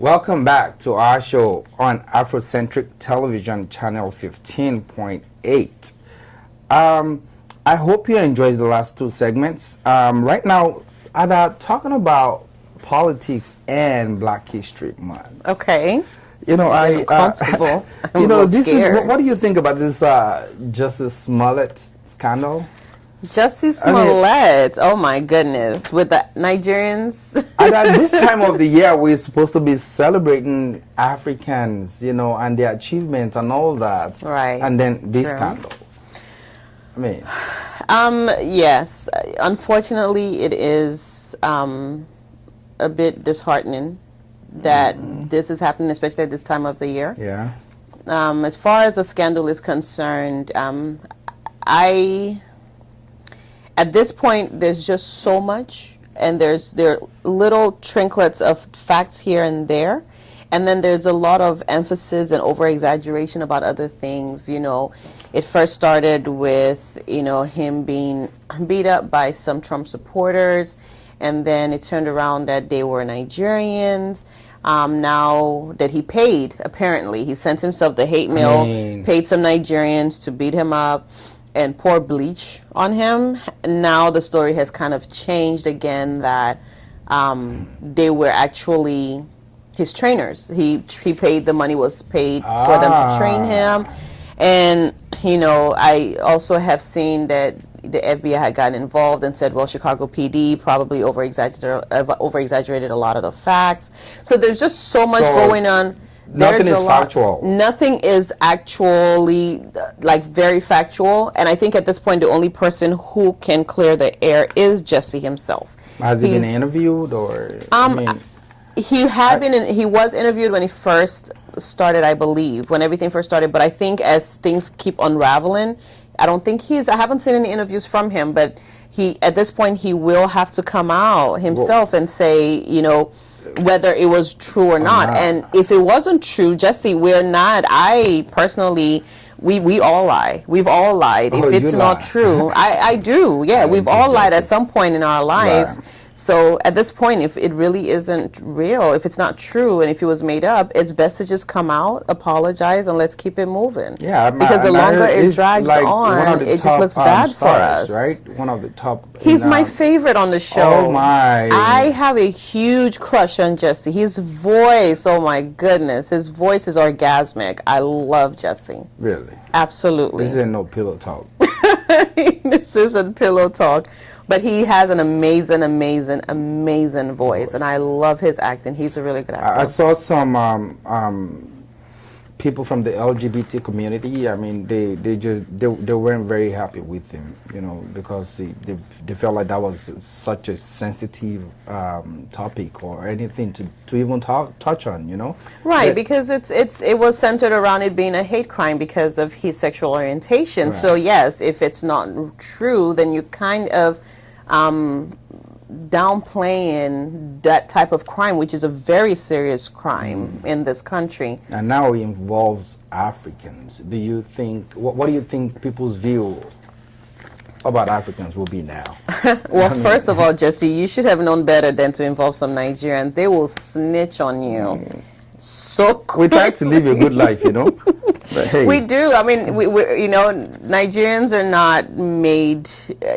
Welcome back to our show on Afrocentric Television, channel 15.8. I hope you enjoyed the last two segments. Right now, Ada, talking about politics and Black History Month. Okay. You know, I'm comfortable. you know, this scared. is what do you think about this Jussie Smollet scandal? Jussie Smollet, oh my goodness, with the Nigerians. And at this time of the year, we're supposed to be celebrating Africans, you know, and their achievements and all that. Right. And then this True. scandal. I mean. Yes. Unfortunately, it is a bit disheartening that this is happening, especially at this time of the year. Yeah. As far as the scandal is concerned, at this point, there's just so much, and there are little trinklets of facts here and there, and then there's a lot of emphasis and over-exaggeration about other things. You know, it first started with, you know, him being beat up by some Trump supporters, and then it turned around that they were Nigerians. Now that he paid, apparently, he sent himself the hate mail, paid some Nigerians to beat him up and pour bleach on him. Now the story has kind of changed again that they were actually his trainers. He paid, the money was paid for them to train him. And, you know, I also have seen that the FBI had gotten involved and said, well, Chicago PD probably over-exaggerated a lot of the facts. So there's just so much going on. Nothing is factual. Nothing is actually like very factual, and I think at this point the only person who can clear the air is Jussie himself. Has he been interviewed, or? He was interviewed when he first started, I believe, when everything first started. But I think as things keep unraveling, I haven't seen any interviews from him. But at this point, he will have to come out himself and say, you know, whether it was true or not. And if it wasn't true, Jussie, I personally, we all lie. We've all lied. If it's not true, I do. Yeah, we've all lied at some point in our life. Right. So at this point, if it really isn't real, if it's not true, and if it was made up, it's best to just come out, apologize, and let's keep it moving. Yeah, because the longer it drags on, it just looks bad for us. Right? One of the top. He's my favorite on the show. Oh my! I have a huge crush on Jussie. His voice, oh my goodness, his voice is orgasmic. I love Jussie. Really? Absolutely. This isn't no pillow talk. This isn't pillow talk. But he has an amazing, amazing, amazing voice, and I love his acting. He's a really good actor. I saw some people from the LGBT community. I mean, they weren't very happy with him, you know, because they felt like that was such a sensitive topic or anything to even touch on, you know. Right, because it was centered around it being a hate crime because of his sexual orientation. Right. So yes, if it's not true, then you kind of downplaying that type of crime, which is a very serious crime in this country. And now it involves Africans. Do you think, what do you think people's view about Africans will be now? Well, first of all, Jussie, you should have known better than to involve some Nigerians. They will snitch on you. So quick. We try to live a good life, you know. But hey. We do. I mean, we you know, Nigerians are not made.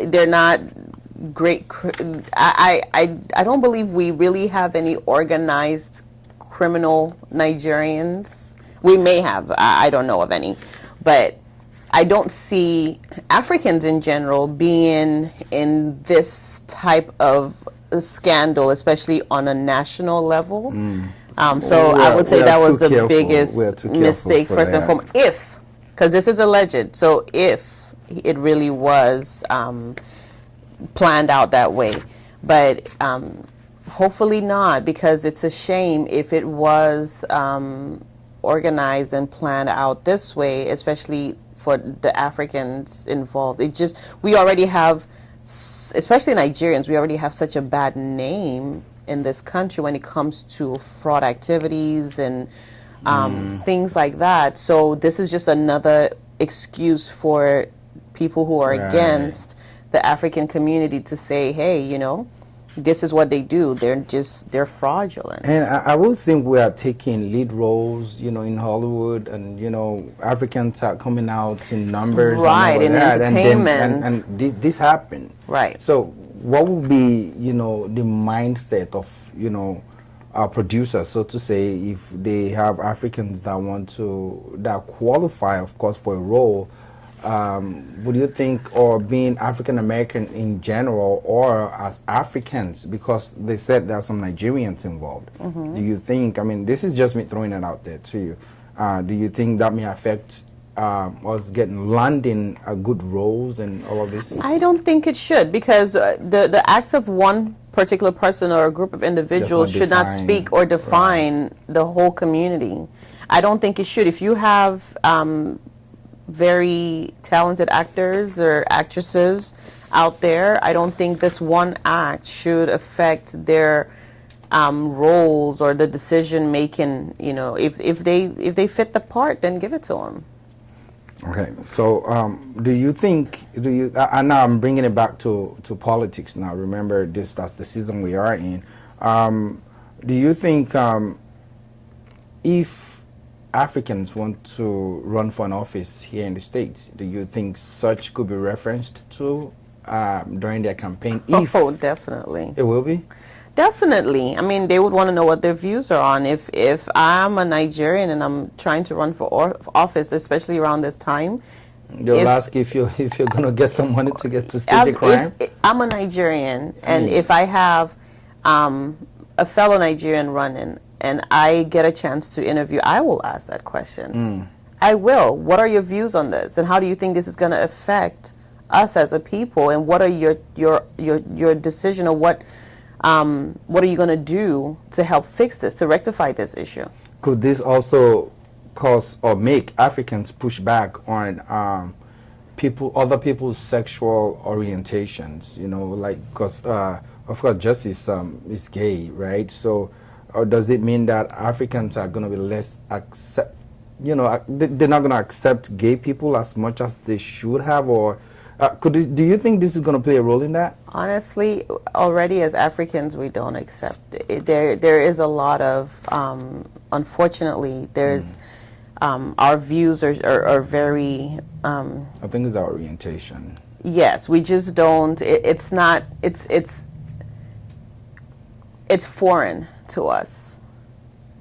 They're not great. I don't believe we really have any organized criminal Nigerians. We may have. I don't know of any, but I don't see Africans in general being in this type of scandal, especially on a national level. So I would say that was the biggest mistake, first and foremost, because this is alleged. So if it really was planned out that way, but hopefully not, because it's a shame if it was organized and planned out this way, especially for the Africans involved. We already have, especially Nigerians, we already have such a bad name in this country when it comes to fraud activities and things like that. So this is just another excuse for people who are against the African community to say, hey, you know, this is what they do. They're fraudulent. And I would think we are taking lead roles, in Hollywood, and Africans are coming out in numbers, Right, and all in that, entertainment. and this happened. Right. So, what would be, the mindset of, our producers, so to say, if they have Africans that qualify, of course, for a role? Would you think, or being African American in general, or as Africans, because they said there are some Nigerians involved, do you think, this is just me throwing it out there to you, do you think that may affect us landing good roles and all of this? I don't think it should, because the acts of one particular person or a group of individuals should not speak or define the whole community. I don't think it should. If you have very talented actors or actresses out there, I don't think this one act should affect their roles or the decision making. If they fit the part, then give it to them. Okay, so do you think? And now I'm bringing it back to politics. Now, remember that's the season we are in. Do you think if Africans want to run for an office here in the States, do you think such could be referenced to during their campaign? Oh, definitely. It will be? Definitely. They would want to know what their views are on. If I'm a Nigerian and I'm trying to run for office, especially around this time, they'll ask if you're going to get some money to get to stage a crime. I'm a Nigerian, and if I have a fellow Nigerian running, and I get a chance to interview, I will ask that question. I will. What are your views on this, and how do you think this is going to affect us as a people? And what are your decision, or what are you going to do to help fix this, to rectify this issue? Could this also cause or make Africans push back on other people's sexual orientations? Because of course Jussie is gay, right? So. Or does it mean that Africans are going to be less they're not going to accept gay people as much as they should have? Or do you think this is going to play a role in that? Honestly, already as Africans, we don't accept it. There is a lot of, unfortunately, there's, our views are very... I think it's our orientation. Yes, we just don't, it's foreign to us.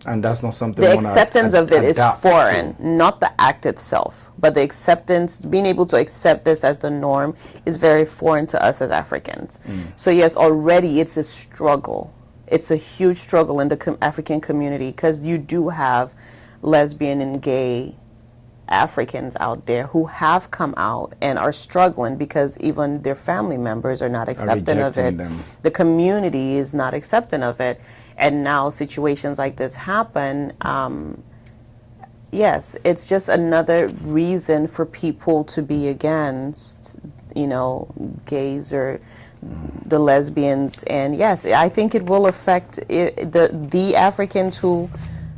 And that's not something the acceptance of it is foreign, not the act itself, but the acceptance, being able to accept this as the norm, is very foreign to us as Africans. So yes, already it's a struggle. It's a huge struggle in the African community, because you do have lesbian and gay Africans out there who have come out and are struggling because even their family members are not accepting of it. The community is not accepting of it. And now situations like this happen. Yes, it's just another reason for people to be against, gays or the lesbians. And yes, I think it will affect the Africans who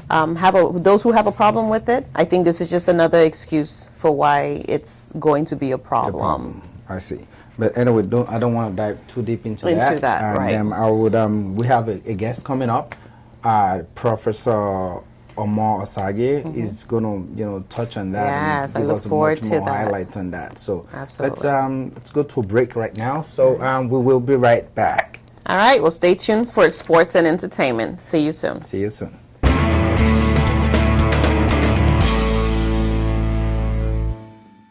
those who have a problem with it. I think this is just another excuse for why it's going to be a problem. I see. But anyway, I don't want to dive too deep into that. And right. I would we have a guest coming up. Professor Omar Osage is going to touch on that. Yes, and I look forward to that. Highlights on that. So absolutely. Let's go to a break right now. So we will be right back. All right. Well, stay tuned for sports and entertainment. See you soon. See you soon.